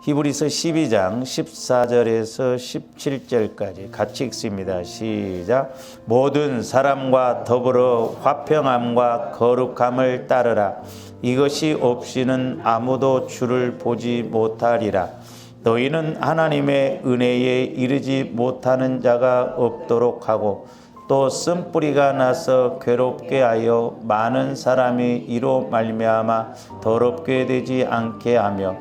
히브리서 12장 14절에서 17절까지 같이 읽습니다. 시작. 모든 사람과 더불어 화평함과 거룩함을 따르라. 이것이 없이는 아무도 주를 보지 못하리라. 너희는 하나님의 은혜에 이르지 못하는 자가 없도록 하고 또 쓴뿌리가 나서 괴롭게 하여 많은 사람이 이로 말미암아 더럽게 되지 않게 하며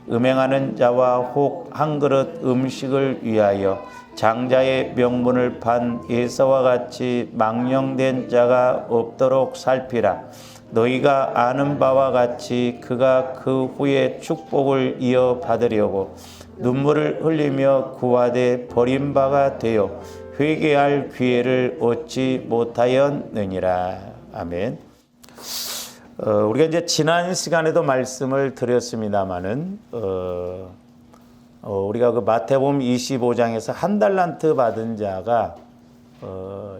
음행하는 자와 혹 한 그릇 음식을 위하여 장자의 명분을 판 예사와 같이 망령된 자가 없도록 살피라. 너희가 아는 바와 같이 그가 그 후에 축복을 이어받으려고 눈물을 흘리며 구하되 버림바가 되어 회개할 기회를 얻지 못하였느니라. 아멘. 우리가 이제 지난 시간에도 말씀을 드렸습니다마는 우리가 그 마태복음 25장에서 한 달란트 받은 자가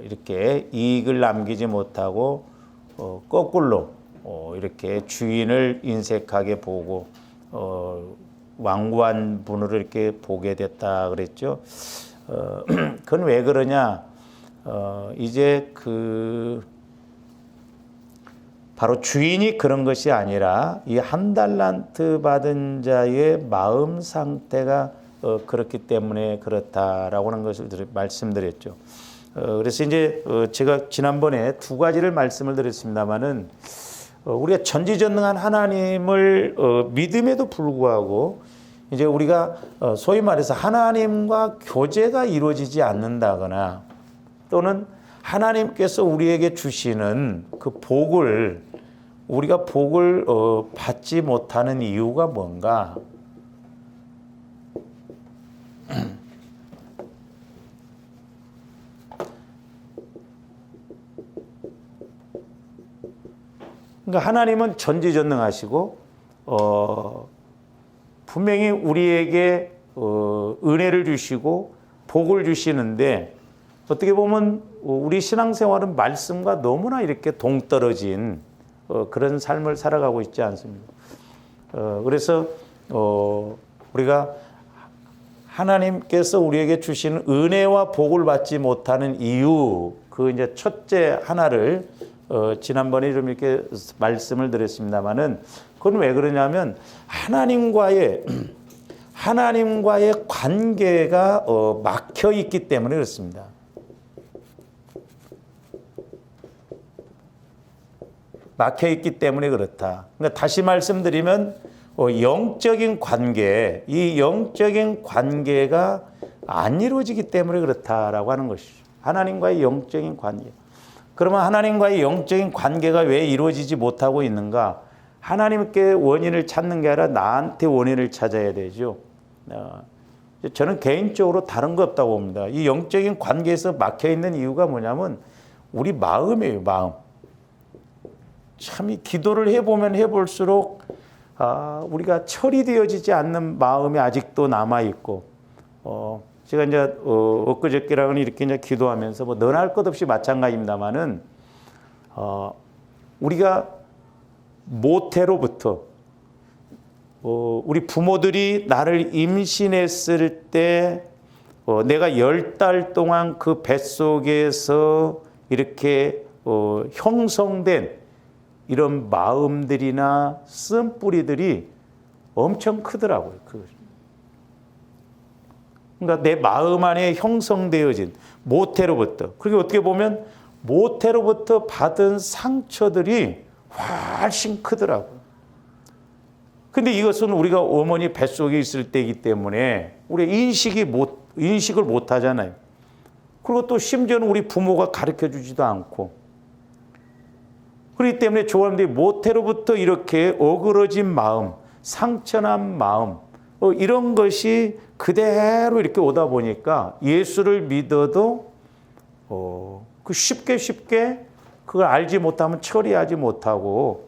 이렇게 이익을 남기지 못하고 거꾸로 이렇게 주인을 인색하게 보고 완고한 분으로 이렇게 보게 됐다 그랬죠. 그건 왜 그러냐? 이제 바로 주인이 그런 것이 아니라 이 한 달란트 받은 자의 마음 상태가 그렇기 때문에 그렇다라고 하는 것을 말씀드렸죠. 그래서 이제 제가 지난번에 두 가지를 말씀을 드렸습니다만은 우리가 전지전능한 하나님을 믿음에도 불구하고 이제 우리가 소위 말해서 하나님과 교제가 이루어지지 않는다거나 또는 하나님께서 우리에게 주시는 그 복을 우리가 복을 받지 못하는 이유가 뭔가? 그러니까 하나님은 전지전능하시고 분명히 우리에게 은혜를 주시고 복을 주시는데 어떻게 보면 우리 신앙생활은 말씀과 너무나 이렇게 동떨어진 그런 삶을 살아가고 있지 않습니까? 그래서 우리가 하나님께서 우리에게 주시는 은혜와 복을 받지 못하는 이유, 그 이제 첫째 하나를 지난번에 좀 이렇게 말씀을 드렸습니다만은 그건 왜 그러냐면 하나님과의 관계가 막혀 있기 때문에 그렇습니다. 막혀 있기 때문에 그렇다. 그러니까 다시 말씀드리면 영적인 관계, 이 영적인 관계가 안 이루어지기 때문에 그렇다라고 하는 것이죠. 하나님과의 영적인 관계. 그러면 하나님과의 영적인 관계가 왜 이루어지지 못하고 있는가? 하나님께 원인을 찾는 게 아니라 나한테 원인을 찾아야 되죠. 저는 개인적으로 다른 거 없다고 봅니다. 이 영적인 관계에서 막혀 있는 이유가 뭐냐면 우리 마음이에요, 마음. 참 이 기도를 해보면 해볼수록 우리가 처리되어지지 않는 마음이 아직도 남아있고 제가 이제 엊그저께랑은 이렇게 이제 기도하면서 뭐 너나 할 것 없이 마찬가지입니다만은 우리가 모태로부터 우리 부모들이 나를 임신했을 때 내가 10달 동안 그 뱃속에서 이렇게 형성된 이런 마음들이나 쓴뿌리들이 엄청 크더라고요. 그러니까 내 마음 안에 형성되어진 모태로부터, 그리고 어떻게 보면 모태로부터 받은 상처들이 훨씬 크더라고요. 근데 이것은 우리가 어머니 뱃속에 있을 때이기 때문에 우리가 인식을 못 하잖아요. 그리고 또 심지어는 우리 부모가 가르쳐 주지도 않고. 그렇기 때문에 조원들이 모태로부터 이렇게 어그러진 마음, 상처난 마음, 이런 것이 그대로 이렇게 오다 보니까 예수를 믿어도 쉽게 그걸 알지 못하면 처리하지 못하고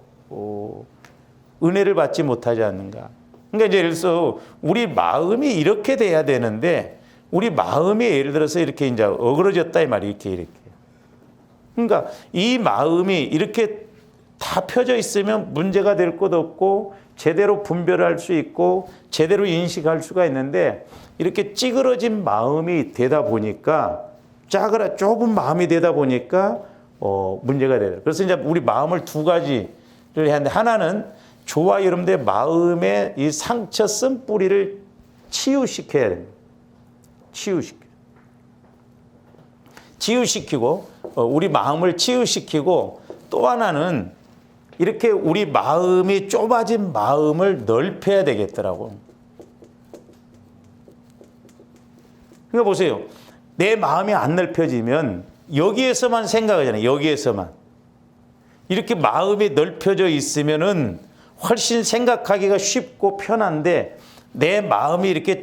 은혜를 받지 못하지 않는가. 그러니까 이제 예를 들어서 우리 마음이 이렇게 돼야 되는데 우리 마음이 예를 들어서 이렇게 이제 어그러졌다 이 말이 이렇게. 그러니까 이 마음이 이렇게 다 펴져 있으면 문제가 될 것 없고 제대로 분별할 수 있고 제대로 인식할 수가 있는데 이렇게 찌그러진 마음이 되다 보니까 좁은 마음이 되다 보니까 문제가 돼요. 그래서 이제 우리 마음을 두 가지를 해야 하는데 하나는 저와 여러분들의 마음의 이 상처 쓴 뿌리를 치유시켜야 됩니다. 치유시키고 우리 마음을 치유시키고 또 하나는 이렇게 우리 마음이 좁아진 마음을 넓혀야 되겠더라고. 그러니까 보세요. 내 마음이 안 넓혀지면 여기에서만 생각하잖아요. 여기에서만. 이렇게 마음이 넓혀져 있으면은 훨씬 생각하기가 쉽고 편한데 내 마음이 이렇게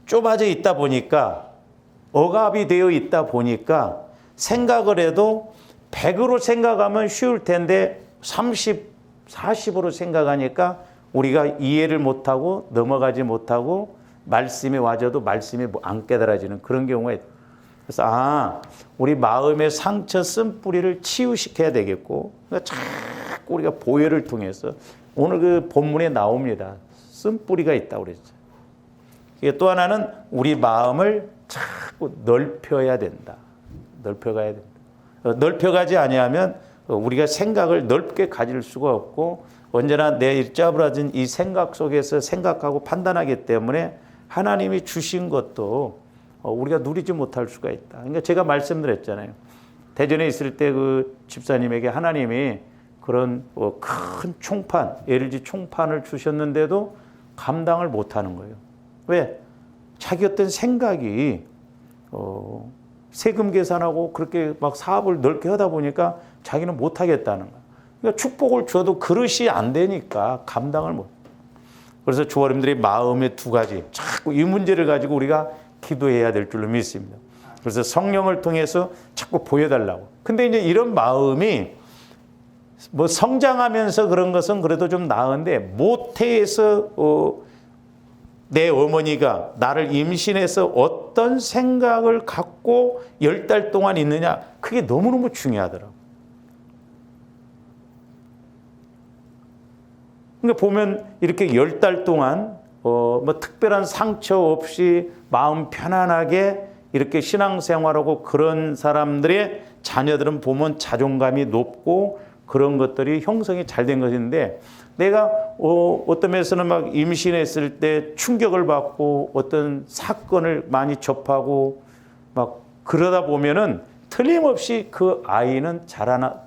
좁아져 있다 보니까 억압이 되어 있다 보니까 생각을 해도 100으로 생각하면 쉬울 텐데 30, 40으로 생각하니까 우리가 이해를 못하고 넘어가지 못하고 말씀이 와줘도 말씀이 안 깨달아지는 그런 경우가 있다. 그래서 우리 마음의 상처 쓴 뿌리를 치유시켜야 되겠고 그러니까 자꾸 우리가 보혈을 통해서 오늘 그 본문에 나옵니다. 쓴 뿌리가 있다고 그랬죠. 또 하나는 우리 마음을 자꾸 넓혀야 된다. 넓혀가야 된다. 넓혀가지 아니하면 우리가 생각을 넓게 가질 수가 없고 언제나 내 짜부라진 이 생각 속에서 생각하고 판단하기 때문에 하나님이 주신 것도 우리가 누리지 못할 수가 있다. 그러니까 제가 말씀드렸잖아요. 대전에 있을 때 그 집사님에게 하나님이 그런 큰 총판, LG 총판을 주셨는데도 감당을 못하는 거예요. 왜? 자기 어떤 생각이 세금 계산하고 그렇게 막 사업을 넓게 하다 보니까 자기는 못하겠다는 거야. 그러니까 축복을 줘도 그릇이 안 되니까 감당을 못. 그래서 주어님들의 마음의 두 가지 자꾸 이 문제를 가지고 우리가 기도해야 될 줄로 믿습니다. 그래서 성령을 통해서 자꾸 보여달라고. 근데 이제 이런 마음이 뭐 성장하면서 그런 것은 그래도 좀 나은데 모태에서 내 어머니가 나를 임신해서 어떤 생각을 갖고 10달 동안 있느냐 그게 너무너무 중요하더라고요. 그러니까 보면 이렇게 10달 동안 뭐 특별한 상처 없이 마음 편안하게 이렇게 신앙생활하고 그런 사람들의 자녀들은 보면 자존감이 높고 그런 것들이 형성이 잘 된 것인데 내가 어떤 면에서는 막 임신했을 때 충격을 받고 어떤 사건을 많이 접하고 막 그러다 보면은 틀림없이 그 아이는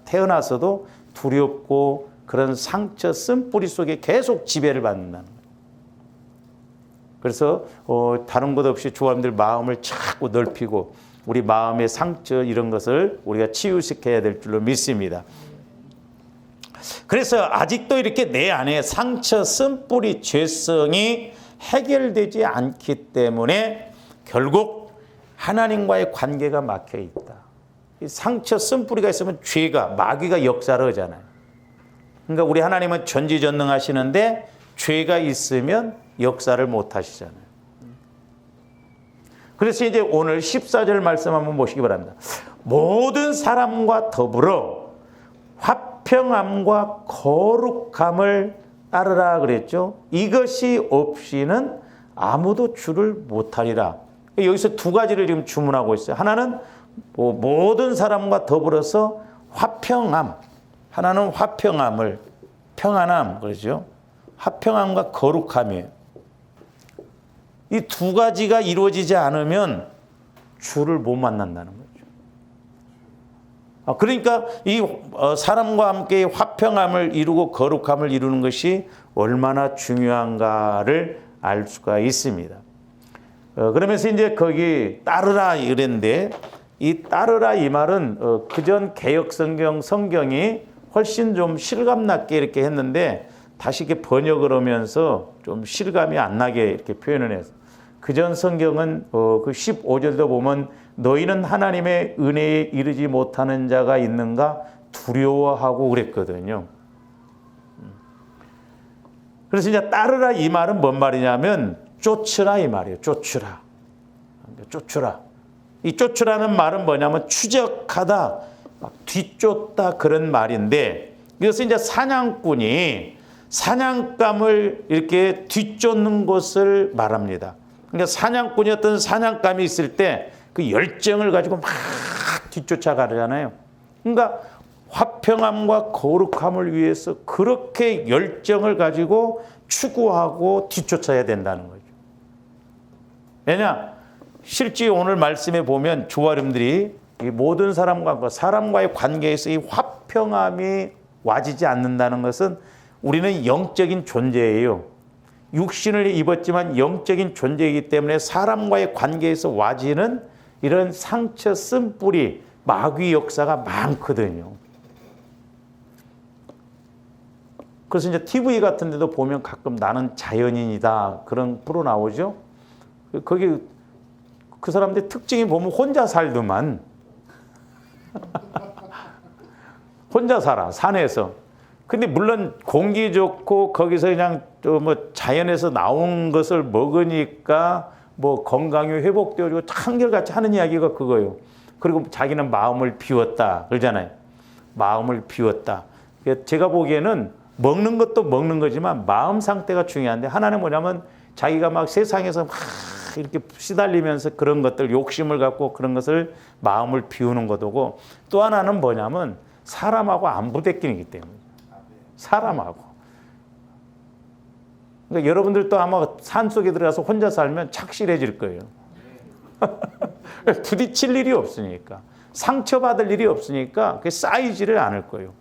태어나서도 두렵고 그런 상처 쓴 뿌리 속에 계속 지배를 받는다는 거예요. 그래서 다른 것 없이 조합들 마음을 자꾸 넓히고 우리 마음의 상처 이런 것을 우리가 치유시켜야 될 줄로 믿습니다. 그래서 아직도 이렇게 내 안에 상처 쓴 뿌리 죄성이 해결되지 않기 때문에 결국 하나님과의 관계가 막혀 있다. 이 상처 쓴 뿌리가 있으면 죄가 마귀가 역사를 하잖아요. 그러니까 우리 하나님은 전지전능하시는데 죄가 있으면 역사를 못 하시잖아요. 그래서 이제 오늘 14절 말씀 한번 보시기 바랍니다. 모든 사람과 더불어 화평함과 거룩함을 따르라 그랬죠. 이것이 없이는 아무도 주를 못하리라. 여기서 두 가지를 지금 주문하고 있어요. 하나는 모든 사람과 더불어서 화평함. 하나는 화평함을 평안함 그러죠. 화평함과 거룩함이에요. 이 두 가지가 이루어지지 않으면 주를 못 만난다는 거죠. 그러니까 이 사람과 함께 화평함을 이루고 거룩함을 이루는 것이 얼마나 중요한가를 알 수가 있습니다. 그러면서 이제 거기 따르라 이랬는데 이 따르라 이 말은 그전 개역 성경이 훨씬 좀 실감나게 이렇게 했는데 다시 이렇게 번역을 하면서 좀 실감이 안 나게 이렇게 표현을 해서 그전 성경은 그 15절도 보면 너희는 하나님의 은혜에 이르지 못하는 자가 있는가 두려워하고 그랬거든요. 그래서 이제 따르라 이 말은 뭔 말이냐면 쫓으라 이 말이에요. 쫓으라. 이 쫓으라는 말은 뭐냐면 추적하다, 막 뒤쫓다 그런 말인데 이것은 이제 사냥꾼이 사냥감을 이렇게 뒤쫓는 것을 말합니다. 그러니까 사냥꾼이 어떤 사냥감이 있을 때 그 열정을 가지고 막 뒤쫓아가잖아요. 그러니까 화평함과 거룩함을 위해서 그렇게 열정을 가지고 추구하고 뒤쫓아야 된다는 거죠. 왜냐? 실제 오늘 말씀에 보면 조아름들이 이 모든 사람과의 관계에서 이 화평함이 와지지 않는다는 것은 우리는 영적인 존재예요. 육신을 입었지만 영적인 존재이기 때문에 사람과의 관계에서 와지는 이런 상처, 쓴뿌리, 마귀 역사가 많거든요. 그래서 이제 TV 같은 데도 보면 가끔 나는 자연인이다 그런 프로 나오죠. 거기 그 사람들 특징이 보면 혼자 살더만. 혼자 살아, 산에서. 근데 물론 공기 좋고 거기서 그냥 뭐 자연에서 나온 것을 먹으니까 뭐 건강이 회복되어지고 한결같이 하는 이야기가 그거예요. 그리고 자기는 마음을 비웠다 그러잖아요. 마음을 비웠다. 제가 보기에는 먹는 것도 먹는 거지만 마음 상태가 중요한데 하나는 뭐냐면 자기가 막 세상에서 막 이렇게 시달리면서 그런 것들 욕심을 갖고 그런 것을 마음을 비우는 것이고 또 하나는 뭐냐면 사람하고 안 부대끼기 때문에 사람하고 그러니까 여러분들도 아마 산속에 들어가서 혼자 살면 착실해질 거예요. 부딪힐 일이 없으니까 상처받을 일이 없으니까 그게 쌓이지를 않을 거예요.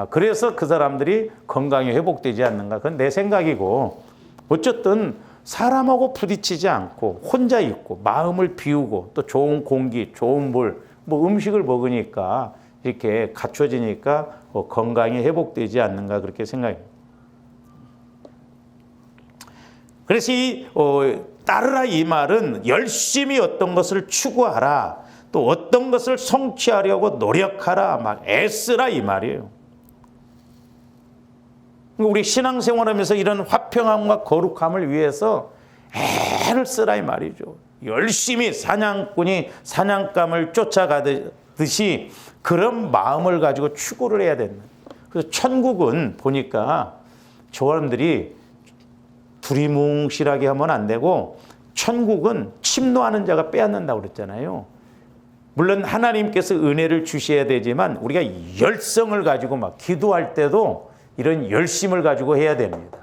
그래서 그 사람들이 건강이 회복되지 않는가 그건 내 생각이고 어쨌든 사람하고 부딪히지 않고 혼자 있고 마음을 비우고 또 좋은 공기, 좋은 물, 뭐 음식을 먹으니까 이렇게 갖춰지니까 건강이 회복되지 않는가 그렇게 생각해요. 그래서 따르라 이 말은 열심히 어떤 것을 추구하라 또 어떤 것을 성취하려고 노력하라 막 애쓰라 이 말이에요. 우리 신앙생활하면서 이런 화평함과 거룩함을 위해서 애를 쓰라 이 말이죠. 열심히 사냥꾼이 사냥감을 쫓아가듯이 그런 마음을 가지고 추구를 해야 된다. 그래서 천국은 보니까 저 사람들이 두리뭉실하게 하면 안 되고 천국은 침노하는 자가 빼앗는다고 그랬잖아요. 물론 하나님께서 은혜를 주셔야 되지만 우리가 열성을 가지고 막 기도할 때도 이런 열심을 가지고 해야 됩니다.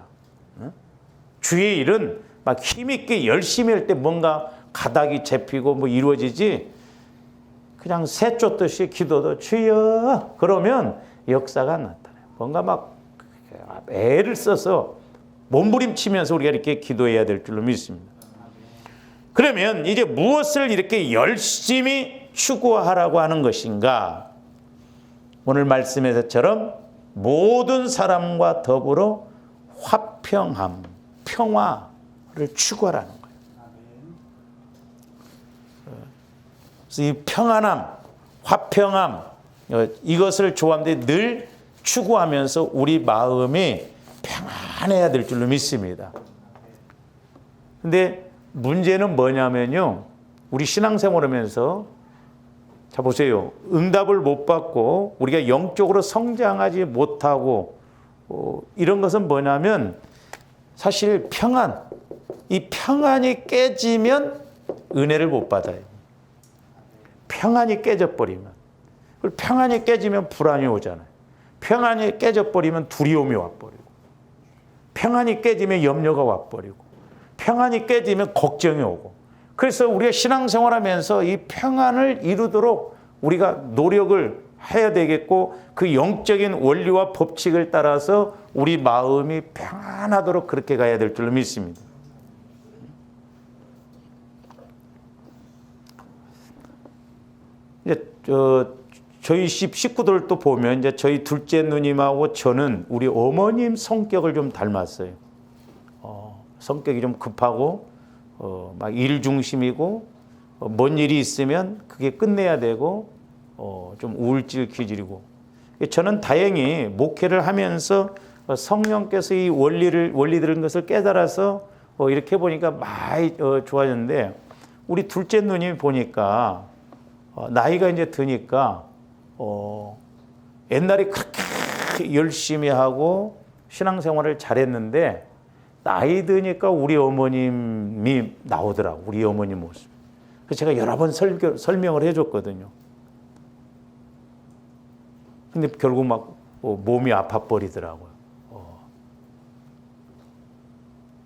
주의 일은 막 힘있게 열심히 할 때 뭔가 가닥이 잡히고 뭐 이루어지지 그냥 새 쫓듯이 기도도 주여 그러면 역사가 나타나요. 뭔가 막 애를 써서 몸부림치면서 우리가 이렇게 기도해야 될 줄로 믿습니다. 그러면 이제 무엇을 이렇게 열심히 추구하라고 하는 것인가? 오늘 말씀에서처럼 모든 사람과 더불어 화평함, 평화를 추구하라는 거예요. 그래서 이 평안함, 화평함 이것을 좋아하는데 늘 추구하면서 우리 마음이 평안해야 될 줄로 믿습니다. 근데 문제는 뭐냐면요. 우리 신앙생활하면서 자 보세요. 응답을 못 받고 우리가 영적으로 성장하지 못하고 이런 것은 뭐냐면 사실 평안, 이 평안이 깨지면 은혜를 못 받아요. 평안이 깨져버리면 그리고 평안이 깨지면 불안이 오잖아요. 평안이 깨져버리면 두려움이 와버리고 평안이 깨지면 염려가 와버리고 평안이 깨지면 걱정이 오고 그래서 우리가 신앙생활하면서 이 평안을 이루도록 우리가 노력을 해야 되겠고 그 영적인 원리와 법칙을 따라서 우리 마음이 평안하도록 그렇게 가야 될 줄로 믿습니다. 이제 저희 식구들도 보면 이제 저희 둘째 누님하고 저는 우리 어머님 성격을 좀 닮았어요. 성격이 좀 급하고 막 일 중심이고 뭔 일이 있으면 그게 끝내야 되고 좀 우울질 기질이고 저는 다행히 목회를 하면서 성령께서 이 원리들은 것을 깨달아서 이렇게 보니까 많이 좋아졌는데 우리 둘째 누님이 보니까 나이가 이제 드니까 옛날에 그렇게 열심히 하고 신앙생활을 잘했는데 나이 드니까 우리 어머님이 나오더라고. 우리 어머님 모습. 그래서 제가 여러 번 설명을 해줬거든요. 근데 결국 막 몸이 아파버리더라고요.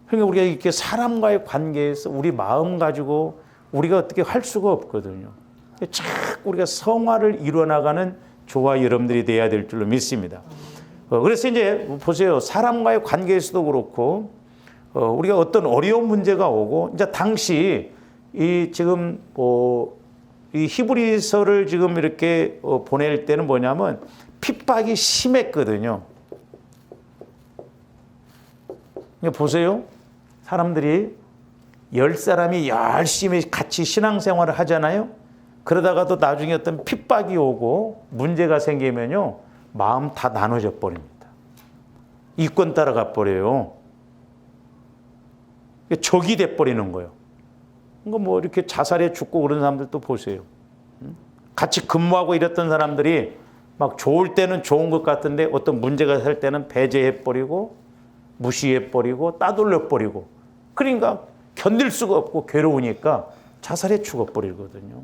그러니까 우리가 이렇게 사람과의 관계에서 우리 마음 가지고 우리가 어떻게 할 수가 없거든요. 자꾸 우리가 성화를 이뤄나가는 저와 여러분들이 돼야 될 줄로 믿습니다. 그래서 이제 보세요. 사람과의 관계에서도 그렇고 우리가 어떤 어려운 문제가 오고 이제 당시 이 지금 이 히브리서를 지금 이렇게 보낼 때는 뭐냐면 핍박이 심했거든요. 보세요. 사람들이 10사람이 열심히 같이 신앙생활을 하잖아요. 그러다가도 나중에 어떤 핍박이 오고 문제가 생기면요. 마음 다 나눠져 버립니다. 이권 따라가 버려요. 적이 돼 버리는 거예요. 그러니까 뭐 이렇게 자살해 죽고 그런 사람들도 보세요. 같이 근무하고 이랬던 사람들이 막 좋을 때는 좋은 것 같은데 어떤 문제가 살 때는 배제해 버리고 무시해 버리고 따돌려 버리고 그러니까 견딜 수가 없고 괴로우니까 자살해 죽어 버리거든요.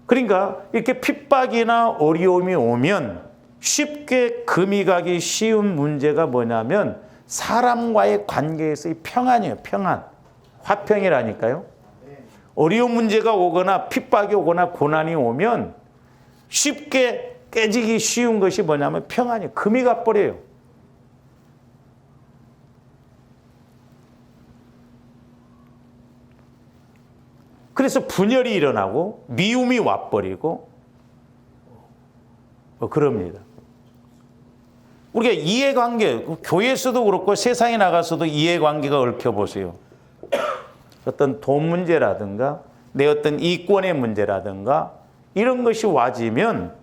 그러니까 이렇게 핍박이나 어려움이 오면 쉽게 금이 가기 쉬운 문제가 뭐냐면 사람과의 관계에서의 평안이에요. 평안. 화평이라니까요. 어려운 문제가 오거나 핍박이 오거나 고난이 오면 쉽게 깨지기 쉬운 것이 뭐냐면 평안이에요. 금이 가버려요. 그래서 분열이 일어나고 미움이 와버리고 그럽니다. 우리가 이해관계, 교회에서도 그렇고 세상에 나가서도 이해관계가 얽혀보세요. 어떤 돈 문제라든가 내 어떤 이권의 문제라든가 이런 것이 와지면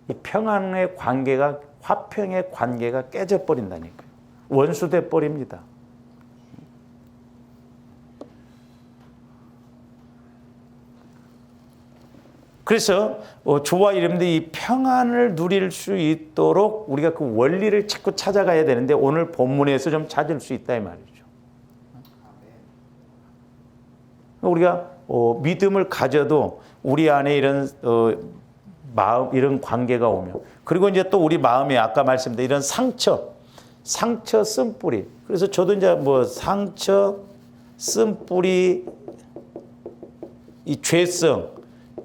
이 평안의 관계가 화평의 관계가 깨져버린다니까요. 원수돼 버립니다. 그래서 저와 여러분들이 이 평안을 누릴 수 있도록 우리가 그 원리를 자꾸 찾아가야 되는데 오늘 본문에서 좀 찾을 수 있다 이 말이죠. 우리가 믿음을 가져도 우리 안에 이런 마음 이런 관계가 오면 그리고 이제 또 우리 마음에 아까 말씀드린 이런 상처 쓴뿌리. 그래서 저도 이제 뭐 상처 쓴뿌리 이 죄성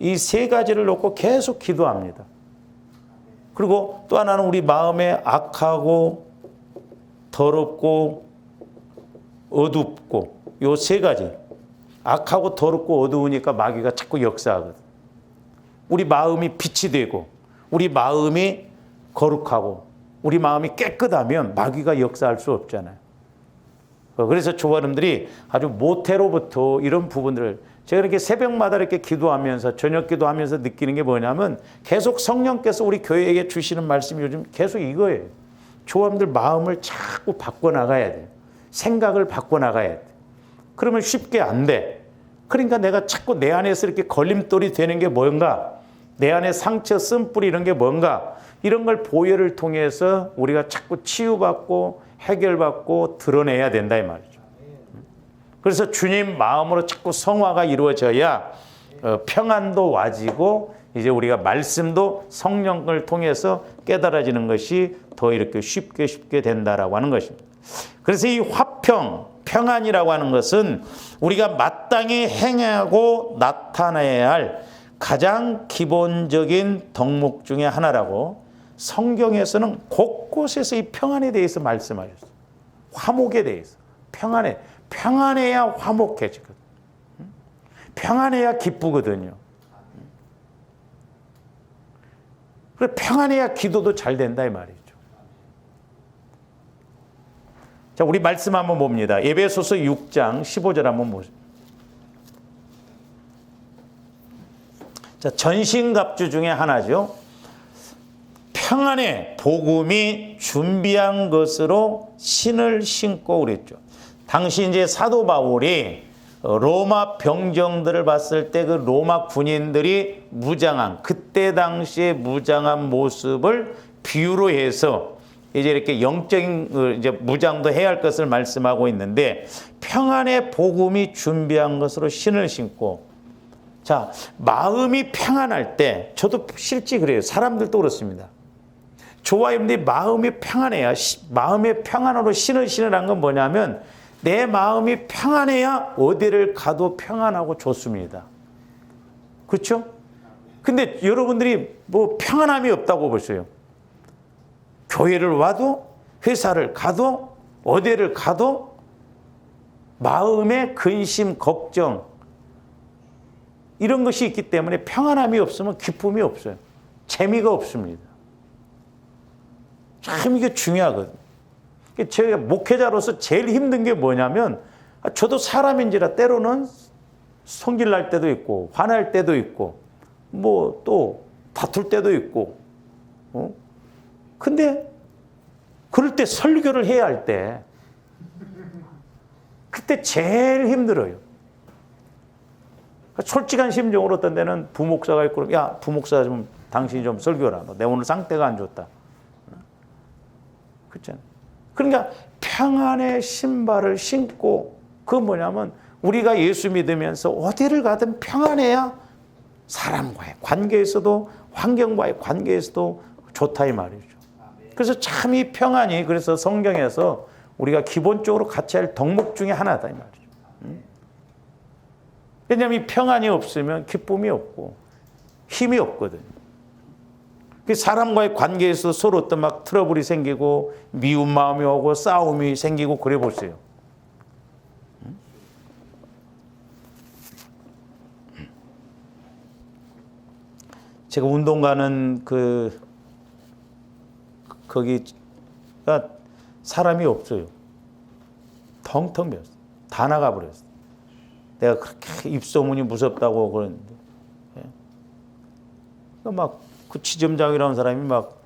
이 세 가지를 놓고 계속 기도합니다. 그리고 또 하나는 우리 마음에 악하고 더럽고 어둡고 요 세 가지. 악하고 더럽고 어두우니까 마귀가 자꾸 역사하거든. 우리 마음이 빛이 되고 우리 마음이 거룩하고 우리 마음이 깨끗하면 마귀가 역사할 수 없잖아요. 그래서 조화님들이 아주 모태로부터 이런 부분들을 제가 이렇게 새벽마다 이렇게 기도하면서 저녁 기도하면서 느끼는 게 뭐냐면 계속 성령께서 우리 교회에게 주시는 말씀이 요즘 계속 이거예요. 조화님들 마음을 자꾸 바꿔나가야 돼요. 생각을 바꿔나가야 돼. 그러면 쉽게 안 돼. 그러니까 내가 자꾸 내 안에서 이렇게 걸림돌이 되는 게 뭔가 내 안에 상처 쓴뿌리 이런 게 뭔가 이런 걸 보혈을 통해서 우리가 자꾸 치유받고 해결받고 드러내야 된다 이 말이죠. 그래서 주님 마음으로 자꾸 성화가 이루어져야 평안도 와지고 이제 우리가 말씀도 성령을 통해서 깨달아지는 것이 더 이렇게 쉽게 된다라고 하는 것입니다. 그래서 이 화평, 평안이라고 하는 것은 우리가 마땅히 행하고 나타내야 할 가장 기본적인 덕목 중에 하나라고 성경에서는 곳곳에서 이 평안에 대해서 말씀하셨어요. 화목에 대해서. 평안해야 화목해지거든. 평안해야 기쁘거든요. 그래 평안해야 기도도 잘 된다 이 말이죠. 자, 우리 말씀 한번 봅니다. 에베소서 6장 15절 한번 보세요. 자, 전신갑주 중에 하나죠. 평안의 복음이 준비한 것으로 신을 신고 그랬죠. 당시 이제 사도 바울이 로마 병정들을 봤을 때 그 로마 군인들이 무장한 그때 당시의 무장한 모습을 비유로 해서 이제 이렇게 영적인 이제 무장도 해야 할 것을 말씀하고 있는데 평안의 복음이 준비한 것으로 신을 신고 자 마음이 평안할 때 저도 실제 그래요. 사람들도 그렇습니다. 저와 여러분들이 마음이 평안해야 마음의 평안으로 신을 신으란 건 뭐냐면 내 마음이 평안해야 어디를 가도 평안하고 좋습니다. 그렇죠? 근데 여러분들이 뭐 평안함이 없다고 보세요. 교회를 와도 회사를 가도 어디를 가도 마음의 근심, 걱정 이런 것이 있기 때문에 평안함이 없으면 기쁨이 없어요. 재미가 없습니다. 참 이게 중요하거든요. 제가 목회자로서 제일 힘든 게 뭐냐면 저도 사람인지라 때로는 성질 날 때도 있고 화날 때도 있고 뭐 또 다툴 때도 있고 근데 그럴 때 설교를 해야 할 때 그때 제일 힘들어요. 솔직한 심정으로 어떤 데는 부목사가 있고 야 부목사 좀 당신이 좀 설교라. 내 오늘 상태가 안 좋다. 그렇잖아요. 그러니까 평안의 신발을 신고 그건 뭐냐면 우리가 예수 믿으면서 어디를 가든 평안해야 사람과의 관계에서도 환경과의 관계에서도 좋다 이 말이죠. 그래서 참 이 평안이 그래서 성경에서 우리가 기본적으로 같이 할 덕목 중에 하나다 이 말이죠. 왜냐하면 이 평안이 없으면 기쁨이 없고 힘이 없거든요. 사람과의 관계에서 서로 어떤 막 트러블이 생기고 미운 마음이 오고 싸움이 생기고 그래 보세요. 제가 운동 가는 거기가 사람이 없어요. 텅텅 비었어. 다 나가버렸어. 내가 그렇게 입소문이 무섭다고 그러는데. 막 그 지점장이라는 사람이 막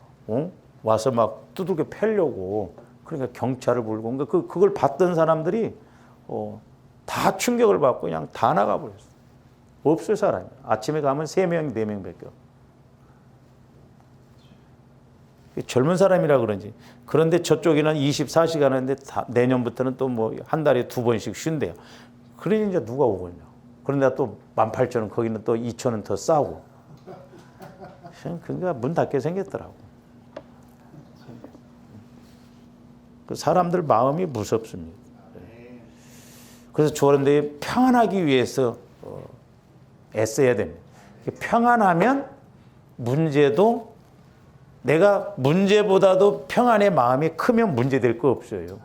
와서 막 두들겨 패려고 그러니까 경찰을 불고 그러니까 그걸 봤던 사람들이 다 충격을 받고 그냥 다 나가버렸어. 없을 사람이. 아침에 가면 3명, 4명밖에 없어. 젊은 사람이라 그런지. 그런데 저쪽에는 24시간 하는데 내년부터는 또 뭐 한 달에 2번씩 쉰대요. 그러니 이제 누가 오겠냐. 그런데 또 18,000원 거기는 또 2,000원 더 싸고. 그러니까 문 닫게 생겼더라고. 사람들 마음이 무섭습니다. 그래서 저런데 평안하기 위해서 애써야 됩니다. 평안하면 문제도 내가 문제보다도 평안의 마음이 크면 문제될 거 없어요.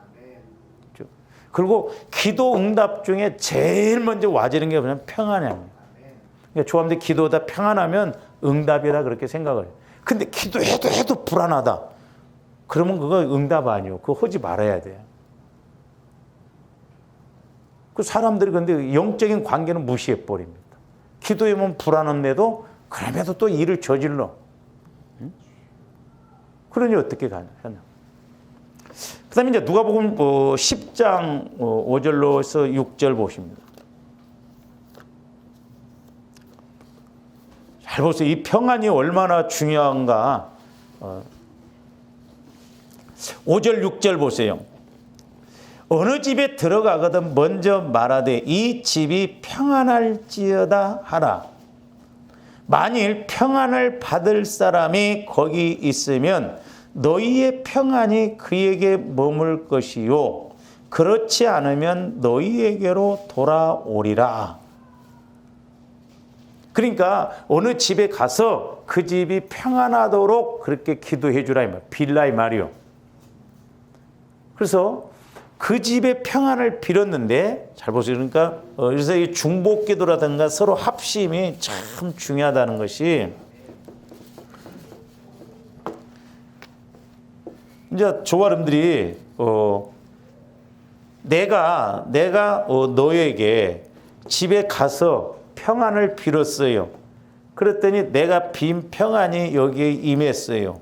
그리고 기도 응답 중에 제일 먼저 와지는 게 뭐냐면 평안함이에요. 그러니까 조합들 기도다 평안하면 응답이라 그렇게 생각을 해요. 근데 기도해도 불안하다. 그러면 그거 응답 아니에요. 그거 하지 말아야 돼요. 그 사람들이 근데 영적인 관계는 무시해 버립니다. 기도하면 불안한데도 그럼에도 또 일을 저질러. 그러니 어떻게 하냐. 그 다음에 이제 누가복음 10장 5절로서 6절 보십니다. 잘 보세요. 이 평안이 얼마나 중요한가. 5절 6절 보세요. 어느 집에 들어가거든 먼저 말하되 이 집이 평안할지어다 하라. 만일 평안을 받을 사람이 거기 있으면 너희의 평안이 그에게 머물 것이요 그렇지 않으면 너희에게로 돌아오리라. 그러니까 어느 집에 가서 그 집이 평안하도록 그렇게 기도해 주라 이 말. 빌라 이 말이요. 그래서 그 집의 평안을 빌었는데 잘 보세요. 그러니까 그래서 이 중보기도라든가 서로 합심이 참 중요하다는 것이 이제 저와 여러분들이 내가 너에게 집에 가서 평안을 빌었어요. 그랬더니 내가 빈 평안이 여기에 임했어요.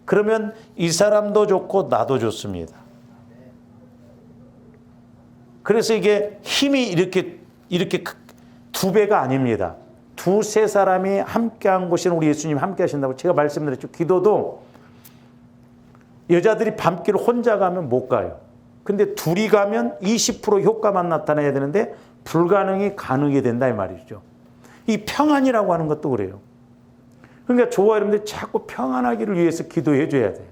그러면 이 사람도 좋고 나도 좋습니다. 그래서 이게 힘이 이렇게 두 배가 아닙니다. 두세 사람이 함께한 곳에는 우리 예수님 함께 하신다고 제가 말씀드렸죠. 기도도 여자들이 밤길 혼자 가면 못 가요. 근데 둘이 가면 20% 효과만 나타나야 되는데 불가능이 가능이 된다 이 말이죠. 이 평안이라고 하는 것도 그래요. 그러니까 저와 여러분들 자꾸 평안하기를 위해서 기도해 줘야 돼요.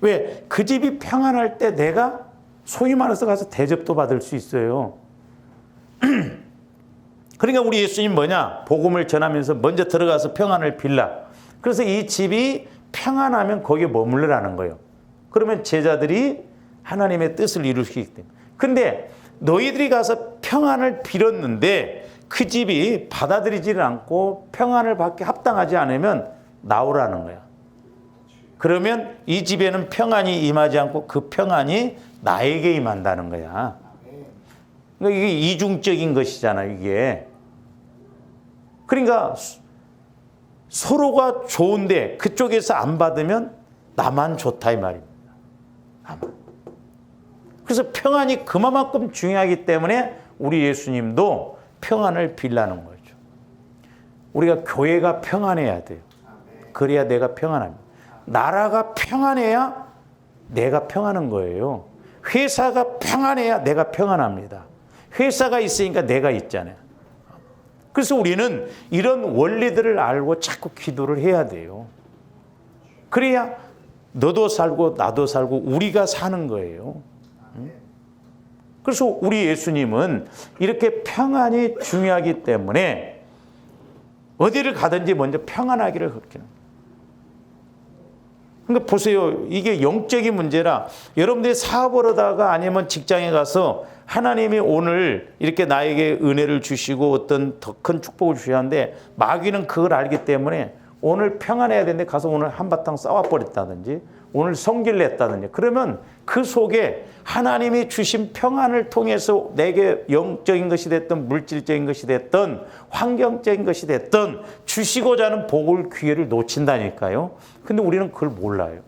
왜? 그 집이 평안할 때 내가 소위 말해서 가서 대접도 받을 수 있어요. 그러니까 우리 예수님 뭐냐? 복음을 전하면서 먼저 들어가서 평안을 빌라. 그래서 이 집이 평안하면 거기에 머물러라는 거예요. 그러면 제자들이 하나님의 뜻을 이룰 수 있기 때문에. 근데 너희들이 가서 평안을 빌었는데 그 집이 받아들이지를 않고 평안을 받기 합당하지 않으면 나오라는 거야. 그러면 이 집에는 평안이 임하지 않고 그 평안이 나에게 임한다는 거야. 그러니까 이게 이중적인 것이잖아요, 이게. 그러니까 서로가 좋은데 그쪽에서 안 받으면 나만 좋다 이 말입니다. 나만. 그래서 평안이 그만큼 중요하기 때문에 우리 예수님도 평안을 빌라는 거죠. 우리가 교회가 평안해야 돼요. 그래야 내가 평안합니다. 나라가 평안해야 내가 평안한 거예요. 회사가 평안해야 내가 평안합니다. 회사가 있으니까 내가 있잖아요. 그래서 우리는 이런 원리들을 알고 자꾸 기도를 해야 돼요. 그래야 너도 살고 나도 살고 우리가 사는 거예요. 그래서 우리 예수님은 이렇게 평안이 중요하기 때문에 어디를 가든지 먼저 평안하기를 흑기는. 그러니까 보세요. 이게 영적인 문제라 여러분들이 사업을 하다가 아니면 직장에 가서 하나님이 오늘 이렇게 나에게 은혜를 주시고 어떤 더 큰 축복을 주셨는데 마귀는 그걸 알기 때문에 오늘 평안해야 되는데 가서 오늘 한바탕 싸워버렸다든지 오늘 성기를 냈다든지 그러면 그 속에 하나님이 주신 평안을 통해서 내게 영적인 것이 됐든 물질적인 것이 됐든 환경적인 것이 됐든 주시고자 하는 복을 기회를 놓친다니까요. 근데 우리는 그걸 몰라요.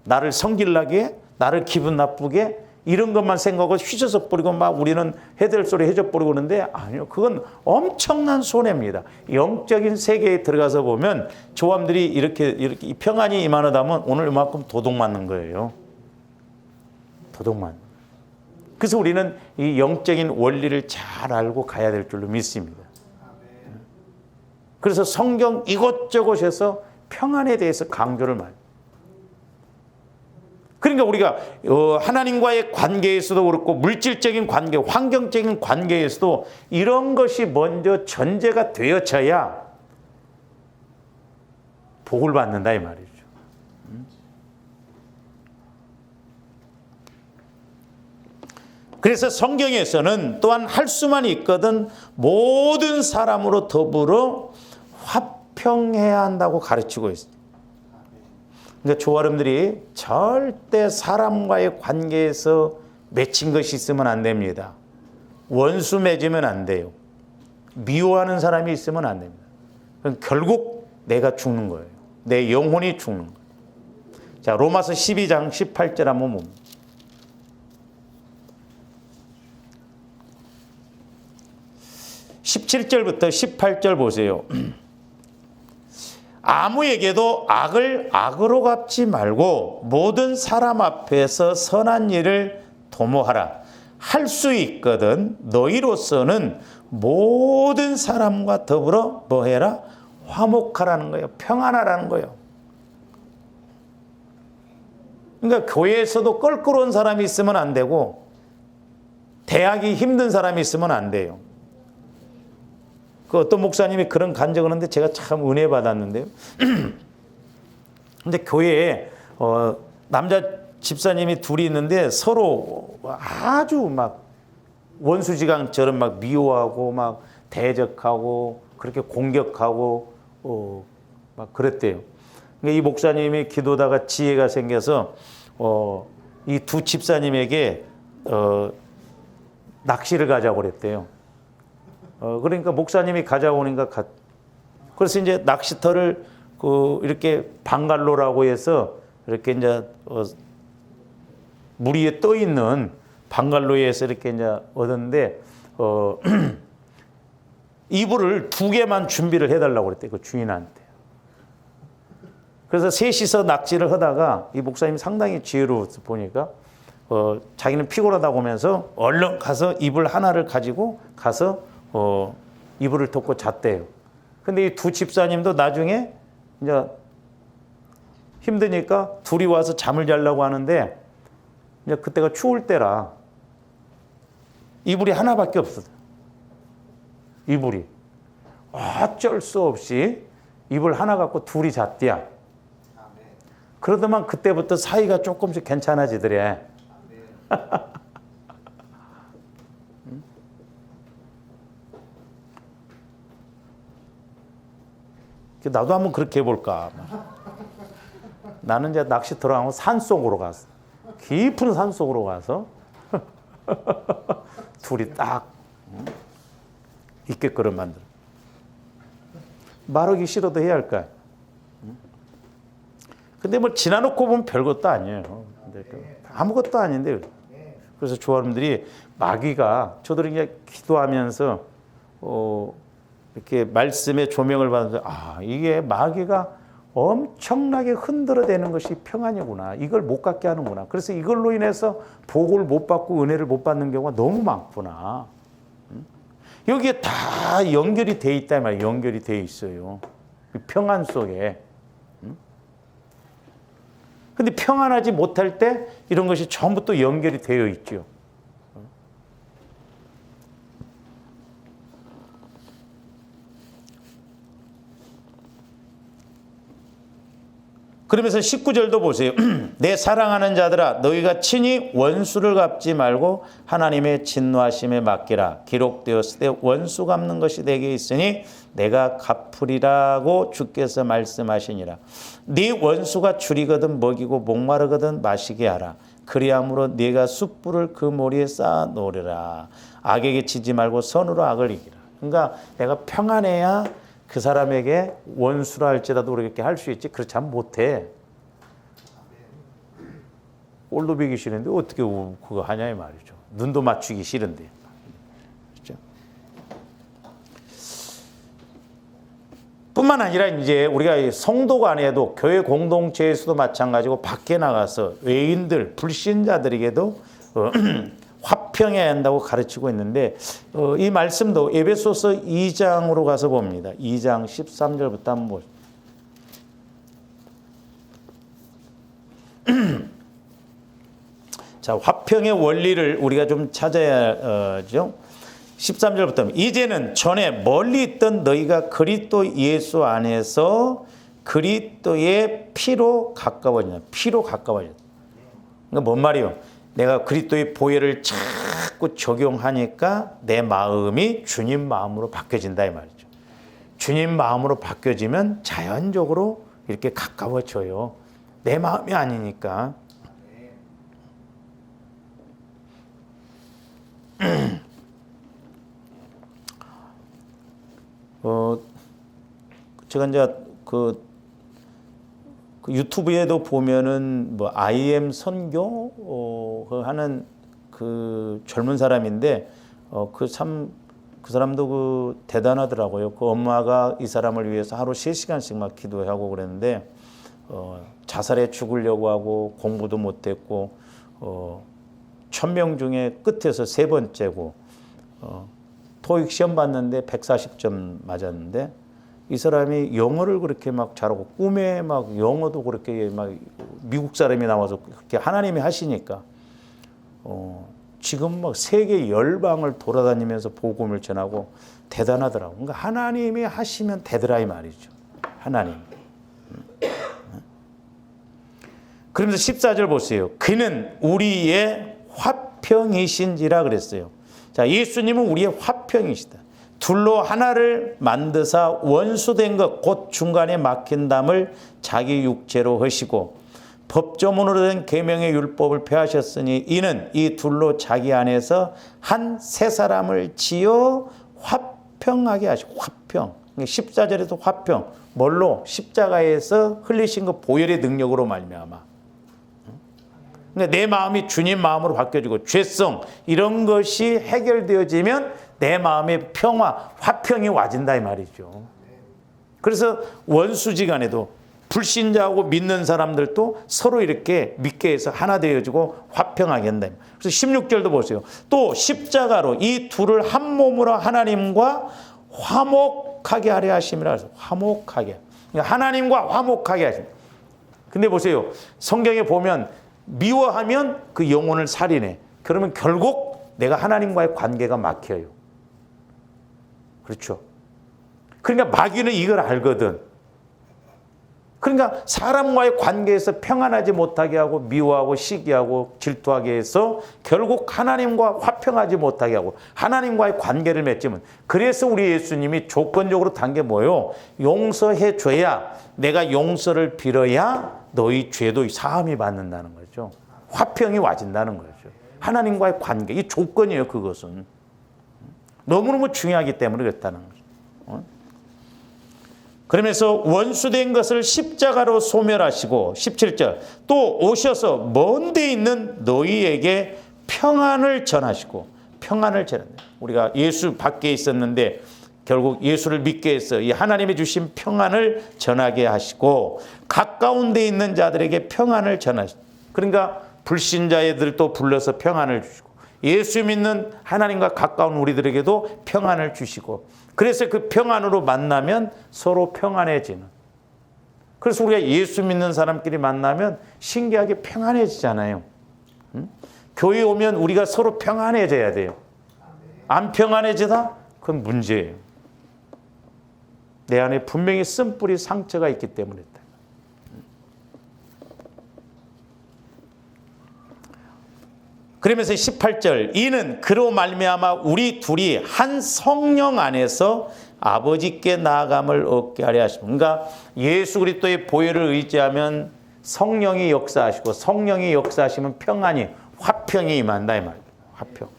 나를 성질나게 나를 기분 나쁘게 이런 것만 생각하고 휘저서 버리고 막 우리는 해될 소리 해줘 버리고 그러는데 아니요. 그건 엄청난 손해입니다. 영적인 세계에 들어가서 보면 조함들이 이렇게 평안이 임하다면 오늘 이만큼 도둑 맞는 거예요. 도둑 맞는. 그래서 우리는 이 영적인 원리를 잘 알고 가야 될 줄로 믿습니다. 그래서 성경 이곳저곳에서 평안에 대해서 강조를 많이. 그러니까 우리가 하나님과의 관계에서도 그렇고 물질적인 관계, 환경적인 관계에서도 이런 것이 먼저 전제가 되어져야 복을 받는다 이 말이죠. 그래서 성경에서는 또한 할 수만 있거든 모든 사람으로 더불어 화평해야 한다고 가르치고 있습니다. 그러니까 저와 여러분들이 절대 사람과의 관계에서 맺힌 것이 있으면 안 됩니다. 원수 맺으면 안 돼요. 미워하는 사람이 있으면 안 됩니다. 그럼 결국 내가 죽는 거예요. 내 영혼이 죽는 거예요. 자, 로마서 12장 18절 한번 봅니다. 17절부터 18절 보세요. 아무에게도 악을 악으로 갚지 말고 모든 사람 앞에서 선한 일을 도모하라. 할 수 있거든 너희로서는 모든 사람과 더불어 뭐 해라? 화목하라는 거예요. 평안하라는 거예요. 그러니까 교회에서도 껄끄러운 사람이 있으면 안 되고 대하기 힘든 사람이 있으면 안 돼요. 그 어떤 목사님이 그런 간증을 하는데 제가 참 은혜 받았는데요. 근데 교회에 남자 집사님이 둘이 있는데 서로 아주 막 원수지간처럼 막 미워하고 막 대적하고 그렇게 공격하고 막 그랬대요. 그러니까 이 목사님이 기도다가 지혜가 생겨서 이 두 집사님에게 낚시를 가자고 그랬대요. 그러니까 목사님이 가져오니까 그래서 이제 낚시터를 이렇게 방갈로라고 해서 이렇게 이제 물 위에 떠 있는 방갈로이에서 이렇게 이제 얻었는데 이불을 2개만 준비를 해달라고 그랬대, 그 주인한테. 그래서 셋이서 낚시를 하다가 이 목사님이 상당히 지혜로워서 보니까 자기는 피곤하다고 하면서 얼른 가서 이불 하나를 가지고 가서 이불을 덮고 잤대요. 근데 이 두 집사님도 나중에 이제 힘드니까 둘이 와서 잠을 자려고 하는데 이제 그때가 추울 때라 이불이 하나밖에 없었어요. 이불이. 어쩔 수 없이 이불 하나 갖고 둘이 잤대야. 그러더만 그때부터 사이가 조금씩 괜찮아지더래. 나도 한번 그렇게 해볼까. 나는 이제 낚시 들어가면 산속으로 갔어. 깊은 산속으로 가서 둘이 딱 있게끔 만들어. 말하기 싫어도 해야 할까. 근데 뭐 지나놓고 보면 별것도 아니에요. 아무것도 아닌데. 그래서 조아님들이 마귀가 저들이 이제 기도하면서 이렇게 말씀의 조명을 받으면서 이게 마귀가 엄청나게 흔들어대는 것이 평안이구나. 이걸 못 갖게 하는구나. 그래서 이걸로 인해서 복을 못 받고 은혜를 못 받는 경우가 너무 많구나. 여기에 다 연결이 돼 있다 말이에요. 연결이 돼 있어요. 평안 속에. 근데 평안하지 못할 때 이런 것이 전부 또 연결이 되어 있죠. 그러면서 19절도 보세요. 내 사랑하는 자들아 너희가 친히 원수를 갚지 말고 하나님의 진노하심에 맡기라. 기록되었을 때 원수 갚는 것이 내게 있으니 내가 갚으리라고 주께서 말씀하시니라. 네 원수가 줄이거든 먹이고 목마르거든 마시게 하라. 그리함으로 네가 숯불을 그 모리에 쌓아 놓으리라. 악에게 치지 말고 선으로 악을 이기라. 그러니까 내가 평안해야 그 사람에게 원수라 할지라도 그렇게 할 수 있지. 그렇지 않으면 못해. 꼴도 보기 싫은데 어떻게 그거 하냐 이 말이죠. 눈도 맞추기 싫은데. 그렇죠? 뿐만 아니라 이제 우리가 성도가 아니어도 교회 공동체에서도 마찬가지고 밖에 나가서 외인들, 불신자들에게도 화평해야 한다고 가르치고 있는데 이 말씀도 에베소서 2장으로 가서 봅니다. 2장 13절부터 한번 보시죠. 자, 화평의 원리를 우리가 좀 찾아야죠. 13절부터 이제는 전에 멀리 있던 너희가 그리스도 예수 안에서 그리스도의 피로 가까워지냐. 피로 가까워졌다. 그러니까 뭔 말이요? 내가 그리스도의 보혈을 자꾸 적용하니까 내 마음이 주님 마음으로 바뀌어진다 이 말이죠. 주님 마음으로 바뀌어지면 자연적으로 이렇게 가까워져요. 내 마음이 아니니까. 제가 이제 그 유튜브에도 보면은 뭐 IM 선교 하는 그 젊은 사람인데 그 사람도 그 대단하더라고요. 그 엄마가 이 사람을 위해서 하루 3시간씩 막 기도하고 그랬는데 자살해 죽으려고 하고 공부도 못했고 1000명 중에 끝에서 3번째고 토익 시험 봤는데 140점 맞았는데 이 사람이 영어를 그렇게 막 잘하고 꿈에 막 영어도 그렇게 막 미국 사람이 나와서 그렇게 하나님이 하시니까 지금 막 세계 열방을 돌아다니면서 복음을 전하고 대단하더라고. 그러니까 하나님이 하시면 되더라 이 말이죠. 하나님. 그러면서 14절 보세요. 그는 우리의 화평이신지라 그랬어요. 자, 예수님은 우리의 화평이시다. 둘로 하나를 만드사 원수된 것 곧 중간에 막힌 담을 자기 육체로 하시고 법조문으로 된 계명의 율법을 폐하셨으니 이는 이 둘로 자기 안에서 한 새 사람을 지어 화평하게 하시고 화평. 14절에도 화평. 뭘로? 십자가에서 흘리신 그 보혈의 능력으로 말미암아. 그러니까 내 마음이 주님 마음으로 바뀌어지고 죄성 이런 것이 해결되어지면 내 마음의 평화, 화평이 와진다 이 말이죠. 그래서 원수지간에도 불신자하고 믿는 사람들도 서로 이렇게 믿게 해서 하나 되어지고 화평하게 한다. 그래서 16절도 보세요. 또 십자가로 이 둘을 한 몸으로 하나님과 화목하게 하려 하심이라 해서 화목하게. 그러니까 하나님과 화목하게 하심. 근데 보세요. 성경에 보면 미워하면 그 영혼을 살인해. 그러면 결국 내가 하나님과의 관계가 막혀요. 그렇죠. 그러니까 마귀는 이걸 알거든. 그러니까 사람과의 관계에서 평안하지 못하게 하고 미워하고 시기하고 질투하게 해서 결국 하나님과 화평하지 못하게 하고 하나님과의 관계를 맺으면 그래서 우리 예수님이 조건적으로 단 게 뭐예요? 용서해 줘야 내가 용서를 빌어야 너희 죄도 사함이 받는다는 거죠. 화평이 와진다는 거죠. 하나님과의 관계, 이 조건이에요. 그것은. 너무너무 중요하기 때문에 그렇다는 거죠. 그러면서 원수된 것을 십자가로 소멸하시고 17절 또 오셔서 먼 데 있는 너희에게 평안을 전하시고 평안을 전한다. 우리가 예수 밖에 있었는데 결국 예수를 믿게 해서 이 하나님이 주신 평안을 전하게 하시고 가까운 데 있는 자들에게 평안을 전하시고 그러니까 불신자애들도 불러서 평안을 주시고 예수 믿는 하나님과 가까운 우리들에게도 평안을 주시고 그래서 그 평안으로 만나면 서로 평안해지는. 그래서 우리가 예수 믿는 사람끼리 만나면 신기하게 평안해지잖아요. 교회 오면 우리가 서로 평안해져야 돼요. 안 평안해지다? 그건 문제예요. 내 안에 분명히 쓴뿌리 상처가 있기 때문에. 그러면서 18절 이는 그로 말미암아 우리 둘이 한 성령 안에서 아버지께 나아감을 얻게 하려 하십니다. 그러니까 예수 그리스도의 보혈을 의지하면 성령이 역사하시고 성령이 역사하시면 평안이 화평이 임한다 이 말이에요. 화평.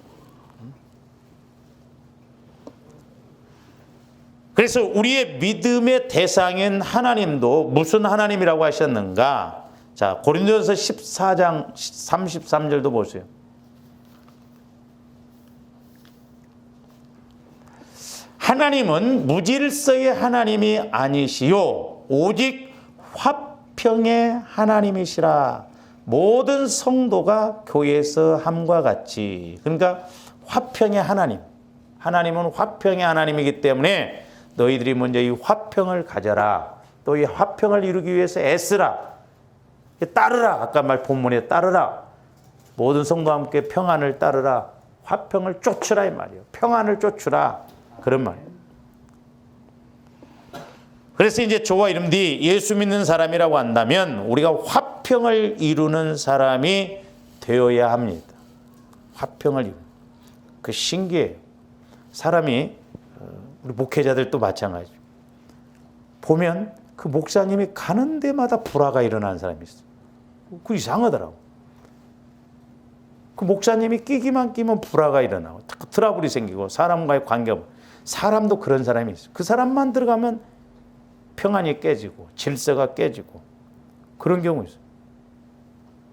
그래서 우리의 믿음의 대상인 하나님도 무슨 하나님이라고 하셨는가? 자, 고린도전서 14장 33절도 보세요. 하나님은 무질서의 하나님이 아니시요 오직 화평의 하나님이시라. 모든 성도가 교회에서 함과 같이. 그러니까 화평의 하나님. 하나님은 화평의 하나님이기 때문에 너희들이 먼저 이 화평을 가져라. 또 이 화평을 이루기 위해서 애쓰라. 따르라. 아까 말 본문에 따르라. 모든 성도와 함께 평안을 따르라. 화평을 쫓으라 이 말이에요. 평안을 쫓으라. 그런 말이에요. 그래서 이제 저와 여러분들이 예수 믿는 사람이라고 한다면 우리가 화평을 이루는 사람이 되어야 합니다. 화평을 이루는. 그 신기해요. 사람이 우리 목회자들도 마찬가지죠. 보면 그 목사님이 가는 데마다 불화가 일어나는 사람이 있어요. 그 이상하더라고. 그 목사님이 끼기만 끼면 불화가 일어나고 트러블이 생기고 사람과의 관계가 사람도 그런 사람이 있어요. 그 사람만 들어가면 평안이 깨지고 질서가 깨지고 그런 경우 있어요.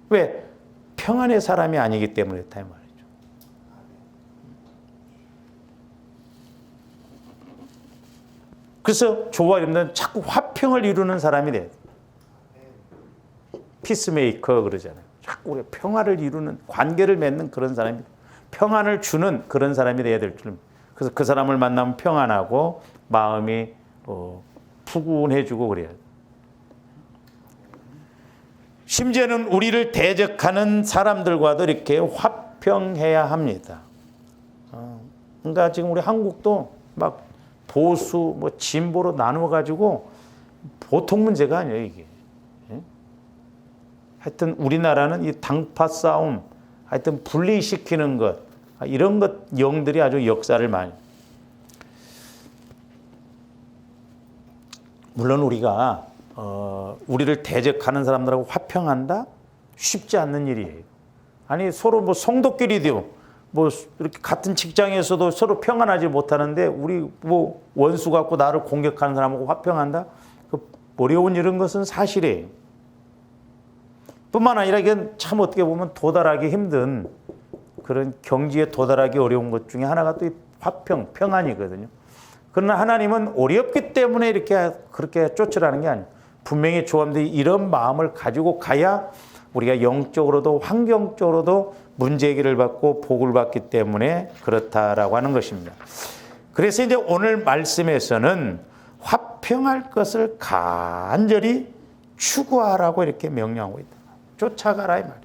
왜? 평안의 사람이 아니기 때문에 그렇다 이 말이죠. 그래서 저와 여러분들은 자꾸 화평을 이루는 사람이 돼요. 피스메이커 그러잖아요. 자꾸 우리가 평화를 이루는 관계를 맺는 그런 사람이 평안을 주는 그런 사람이 돼야 될 줄. 그래서 그 사람을 만나면 평안하고 마음이 푸근해지고 그래요. 심지어는 우리를 대적하는 사람들과도 이렇게 화평해야 합니다. 그러니까 지금 우리 한국도 막 보수, 뭐 진보로 나누어 가지고 보통 문제가 아니에요 이게. 하여튼 우리나라는 이 당파 싸움, 하여튼 분리시키는 것 이런 것 영들이 아주 역사를 많이. 물론 우리가 우리를 대적하는 사람들하고 화평한다? 쉽지 않는 일이에요. 아니 서로 뭐 성도끼리도 뭐 이렇게 같은 직장에서도 서로 평안하지 못하는데 우리 뭐 원수 갖고 나를 공격하는 사람하고 화평한다? 그 어려운 이런 것은 사실이에요. 뿐만 아니라 이건 참 어떻게 보면 도달하기 힘든 그런 경지에 도달하기 어려운 것 중에 하나가 또 이 화평, 평안이거든요. 그러나 하나님은 어렵기 때문에 이렇게 그렇게 쫓으라는 게 아니에요. 분명히 조함들이 이런 마음을 가지고 가야 우리가 영적으로도 환경적으로도 문제 해결을 받고 복을 받기 때문에 그렇다라고 하는 것입니다. 그래서 이제 오늘 말씀에서는 화평할 것을 간절히 추구하라고 이렇게 명령하고 있다. 쫓아가라 이 말이에요.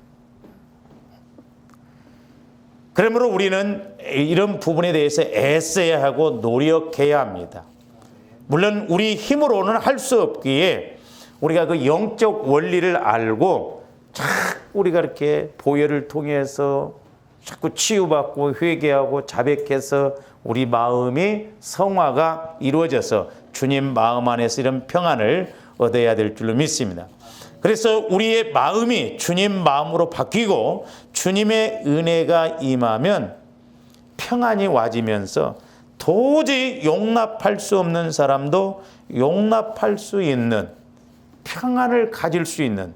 그러므로 우리는 이런 부분에 대해서 애써야 하고 노력해야 합니다. 물론 우리 힘으로는 할 수 없기에 우리가 그 영적 원리를 알고 자꾸 우리가 이렇게 보혈을 통해서 자꾸 치유받고 회개하고 자백해서 우리 마음이 성화가 이루어져서 주님 마음 안에서 이런 평안을 얻어야 될 줄로 믿습니다. 그래서 우리의 마음이 주님 마음으로 바뀌고 주님의 은혜가 임하면 평안이 와지면서 도저히 용납할 수 없는 사람도 용납할 수 있는 평안을 가질 수 있는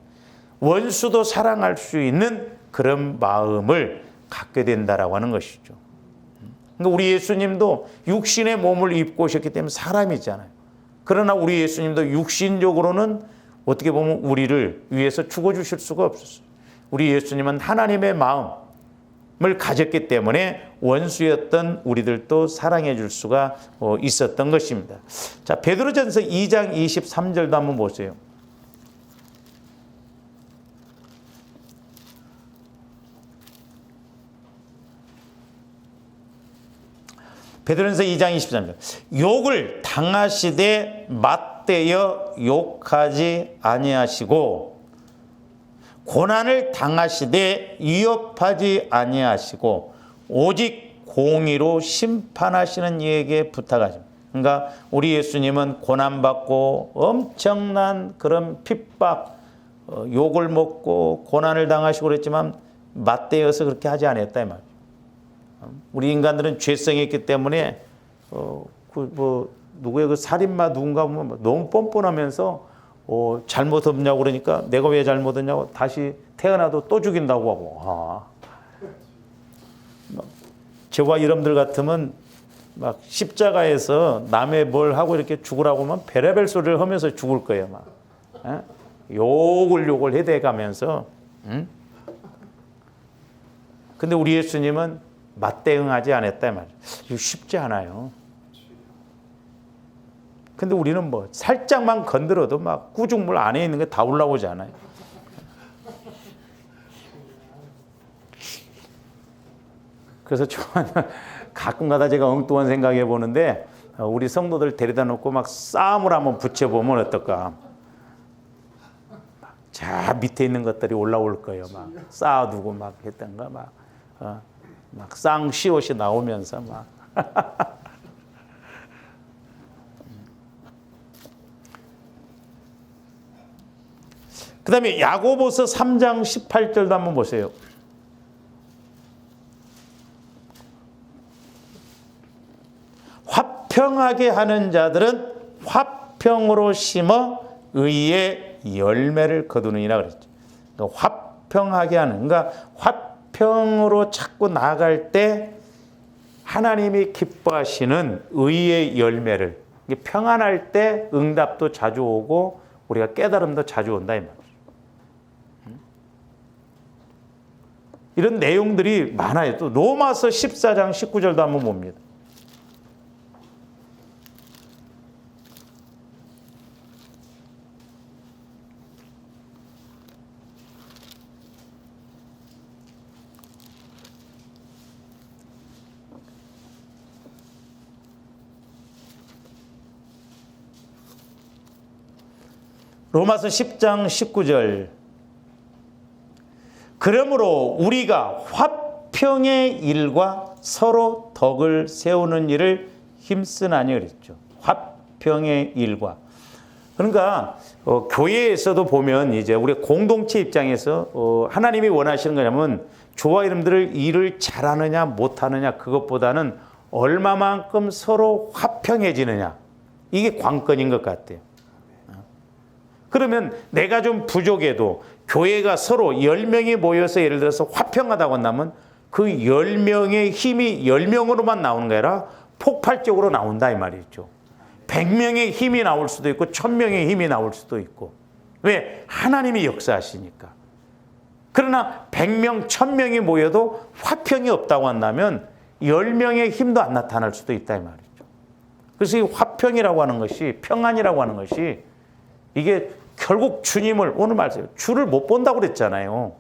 원수도 사랑할 수 있는 그런 마음을 갖게 된다라고 하는 것이죠. 그러니까 우리 예수님도 육신의 몸을 입고 오셨기 때문에 사람이잖아요. 그러나 우리 예수님도 육신적으로는 어떻게 보면 우리를 위해서 죽어주실 수가 없었어요. 우리 예수님은 하나님의 마음을 가졌기 때문에 원수였던 우리들도 사랑해 줄 수가 있었던 것입니다. 자, 베드로전서 2장 23절도 한번 보세요. 베드로전서 2장 23절. 욕을 당하시되 맞대어 욕하지 아니하시고 고난을 당하시되 위협하지 아니하시고 오직 공의로 심판하시는 이에게 부탁하십니다. 그러니까 우리 예수님은 고난받고 엄청난 그런 핍박, 욕을 먹고 고난을 당하시고 그랬지만 맞대어서 그렇게 하지 않았다 이 말이에요. 우리 인간들은 죄성이 있기 때문에 누구의 그 살인마 누군가 보면 너무 뻔뻔하면서 잘못 없냐고 그러니까 내가 왜 잘못했냐고 다시 태어나도 또 죽인다고 하고 저와 여러분들 같으면 막 십자가에서 남의 뭘 하고 이렇게 죽으라고 하면 별의별 소리를 하면서 죽을 거예요. 막 욕을 해대가면서. 근데 우리 예수님은 맞대응하지 않았다 말이에요. 이거 쉽지 않아요. 근데 우리는 뭐 살짝만 건드려도 막 구죽물 안에 있는 게 다 올라오잖아요. 그래서 저는 가끔가다 제가 엉뚱한 생각해 보는데 우리 성도들 데려다 놓고 막 싸움을 한번 붙여보면 어떨까. 자 밑에 있는 것들이 올라올 거예요. 막 쌓아두고 막 했던가 막 쌍시옷이 나오면서 막. 그 다음에 야고보서 3장 18절도 한번 보세요. 화평하게 하는 자들은 화평으로 심어 의의 열매를 거두느니라 그랬죠. 그러니까 화평하게 하는, 그러니까 화평으로 자꾸 나아갈 때 하나님이 기뻐하시는 의의 열매를, 평안할 때 응답도 자주 오고 우리가 깨달음도 자주 온다 이 말이죠. 이런 내용들이 많아요. 또 로마서 14장 19절도 한번 봅니다. 로마서 10장 19절. 그러므로 우리가 화평의 일과 서로 덕을 세우는 일을 힘쓰나니 그랬죠. 화평의 일과. 그러니까 교회에서도 보면 이제 우리 공동체 입장에서 하나님이 원하시는 거냐면 저와 여러분들을 일을 잘하느냐 못하느냐 그것보다는 얼마만큼 서로 화평해지느냐, 이게 관건인 것 같아요. 그러면 내가 좀 부족해도 교회가 서로 10명이 모여서 예를 들어서 화평하다고 한다면 그 10명의 힘이 10명으로만 나오는 게 아니라 폭발적으로 나온다 이 말이죠. 100명의 힘이 나올 수도 있고 1000명의 힘이 나올 수도 있고. 왜? 하나님이 역사하시니까. 그러나 100명, 1000명이 모여도 화평이 없다고 한다면 10명의 힘도 안 나타날 수도 있다 이 말이죠. 그래서 이 화평이라고 하는 것이, 평안이라고 하는 것이 이게 결국 주님을, 오늘 말씀 주를 못 본다고 그랬잖아요.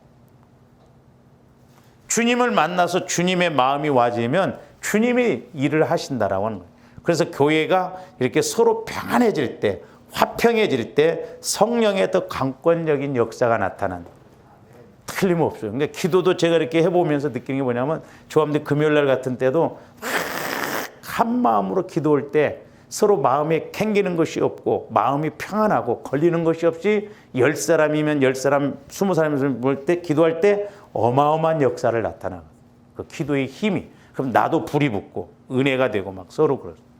주님을 만나서 주님의 마음이 와지면 주님이 일을 하신다라고 하는 거예요. 그래서 교회가 이렇게 서로 평안해질 때, 화평해질 때 성령의 더 강권적인 역사가 나타난다. 틀림없어요. 그러니까 기도도 제가 이렇게 해보면서 느끼는 게 뭐냐면, 조합들 금요일 날 같은 때도 한 마음으로 기도할 때 서로 마음에 캥기는 것이 없고 마음이 평안하고 걸리는 것이 없이 10사람이면 10사람, 20사람이면 볼 때 기도할 때 어마어마한 역사를 나타나고 그 기도의 힘이, 그럼 나도 불이 붙고 은혜가 되고 막 서로 그렇습니다.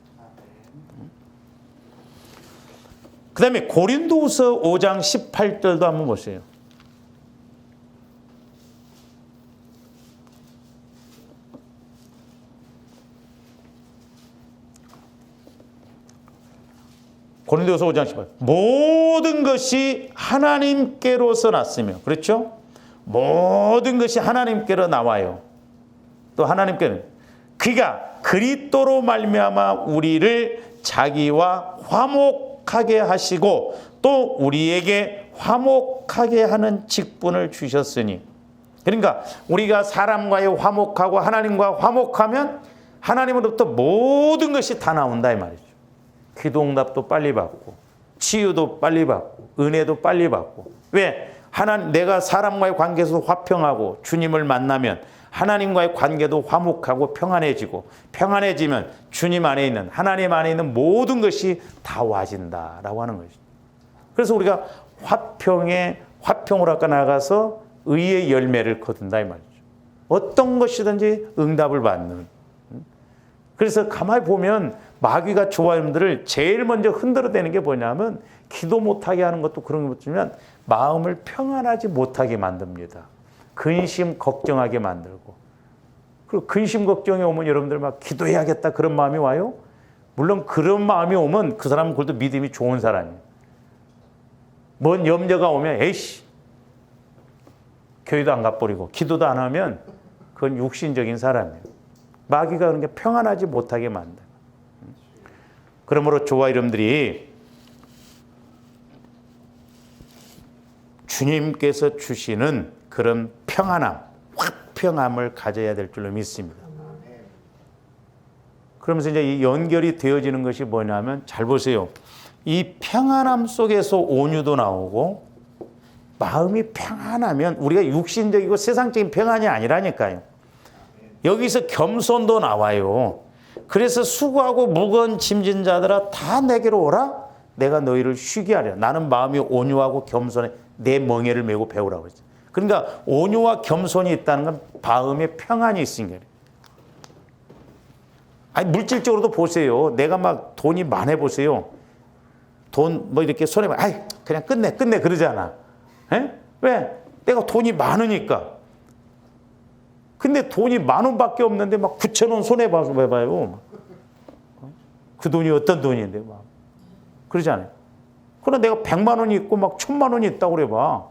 그 다음에 고린도후서 5장 18절도 한번 보세요. 고린도후서 5장 18절. 모든 것이 하나님께로서 났으며, 그렇죠? 모든 것이 하나님께로 나와요. 또 하나님께는 그가 그리스도로 말미암아 우리를 자기와 화목하게 하시고 또 우리에게 화목하게 하는 직분을 주셨으니, 그러니까 우리가 사람과의 화목하고 하나님과 화목하면 하나님으로부터 모든 것이 다 나온다 이 말이죠. 기도응답도 빨리 받고 치유도 빨리 받고 은혜도 빨리 받고. 왜? 내가 사람과의 관계에서 화평하고 주님을 만나면 하나님과의 관계도 화목하고 평안해지고, 평안해지면 주님 안에 있는, 하나님 안에 있는 모든 것이 다 와진다라고 하는 것이죠. 그래서 우리가 화평으로 아까 나가서 의의 열매를 거둔다 이 말이죠. 어떤 것이든지 응답을 받는. 그래서 가만히 보면 마귀가 조화님들을 제일 먼저 흔들어대는 게 뭐냐면, 기도 못하게 하는 것도 그런 것 같지만 마음을 평안하지 못하게 만듭니다. 근심 걱정하게 만들고. 그리고 근심 걱정이 오면 여러분들 막 기도해야겠다 그런 마음이 와요. 물론 그런 마음이 오면 그 사람은 그래도 믿음이 좋은 사람이에요. 뭔 염려가 오면 에이씨 교회도 안 가버리고 기도도 안 하면 그건 육신적인 사람이에요. 마귀가 그런 게 평안하지 못하게 만들어요. 그러므로 저와 여러분들이 주님께서 주시는 그런 평안함, 화평함을 가져야 될 줄로 믿습니다. 그러면서 이제 이 연결이 되어지는 것이 뭐냐면, 잘 보세요. 이 평안함 속에서 온유도 나오고, 마음이 평안하면 우리가 육신적이고 세상적인 평안이 아니라니까요. 여기서 겸손도 나와요. 그래서 수고하고 무거운 짐진 자들아 다 내게로 오라. 내가 너희를 쉬게 하리라. 나는 마음이 온유하고 겸손해. 내 멍에를 메고 배우라고 했어요. 그러니까 온유와 겸손이 있다는 건 마음에 평안이 있으니까. 아니 물질적으로도 보세요. 내가 막 돈이 많아 보세요. 돈 뭐 이렇게 손에 아이 그냥 끝내 그러잖아. 에? 왜? 내가 돈이 많으니까. 근데 돈이 10,000원밖에 없는데 막 9,000원 손에 봐서 왜 봐요? 그 돈이 어떤 돈인데 막 그러잖아요. 그러나 내가 100만 원이 있고 막 1,000만 원이 있다고 그래 봐.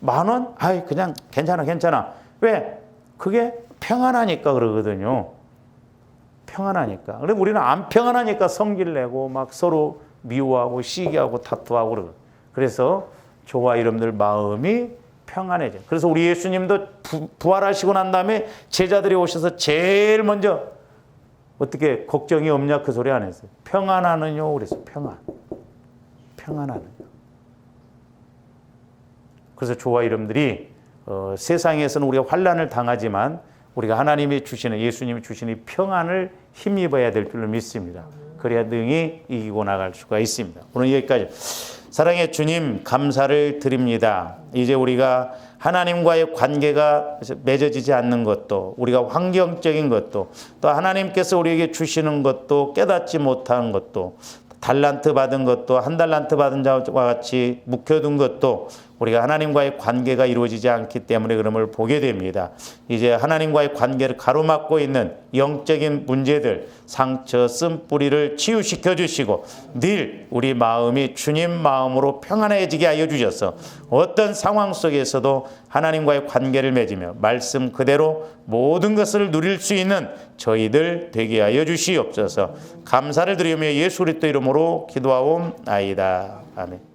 10,000원? 아이 그냥 괜찮아. 왜? 그게 평안하니까 그러거든요. 평안하니까. 그런데 우리는 안 평안하니까 성질 내고 막 서로 미워하고 시기하고 다투하고 그러고. 그래서 저와 여러분들 마음이 평안해져. 그래서 우리 예수님도 부활하시고 난 다음에 제자들이 오셔서 제일 먼저 어떻게 걱정이 없냐 그 소리 안 했어요. 평안하느뇨 그랬어요. 평안하느뇨. 그래서 저와 여러분들이 세상에서는 우리가 환난을 당하지만 우리가 하나님이 주시는, 예수님이 주시는 평안을 힘입어야 될 줄로 믿습니다. 그래야 능히 이기고 나갈 수가 있습니다. 오늘 여기까지. 사랑의 주님 감사를 드립니다. 이제 우리가 하나님과의 관계가 맺어지지 않는 것도, 우리가 환경적인 것도, 또 하나님께서 우리에게 주시는 것도 깨닫지 못한 것도 달란트 받은 것도 한 달란트 받은 자와 같이 묵혀둔 것도 우리가 하나님과의 관계가 이루어지지 않기 때문에 그럼을 보게 됩니다. 이제 하나님과의 관계를 가로막고 있는 영적인 문제들, 상처, 쓴뿌리를 치유시켜 주시고 늘 우리 마음이 주님 마음으로 평안해지게 하여 주셔서 어떤 상황 속에서도 하나님과의 관계를 맺으며 말씀 그대로 모든 것을 누릴 수 있는 저희들 되게 하여 주시옵소서. 감사를 드리며 예수 그리스도 이름으로 기도하옵나이다. 아멘.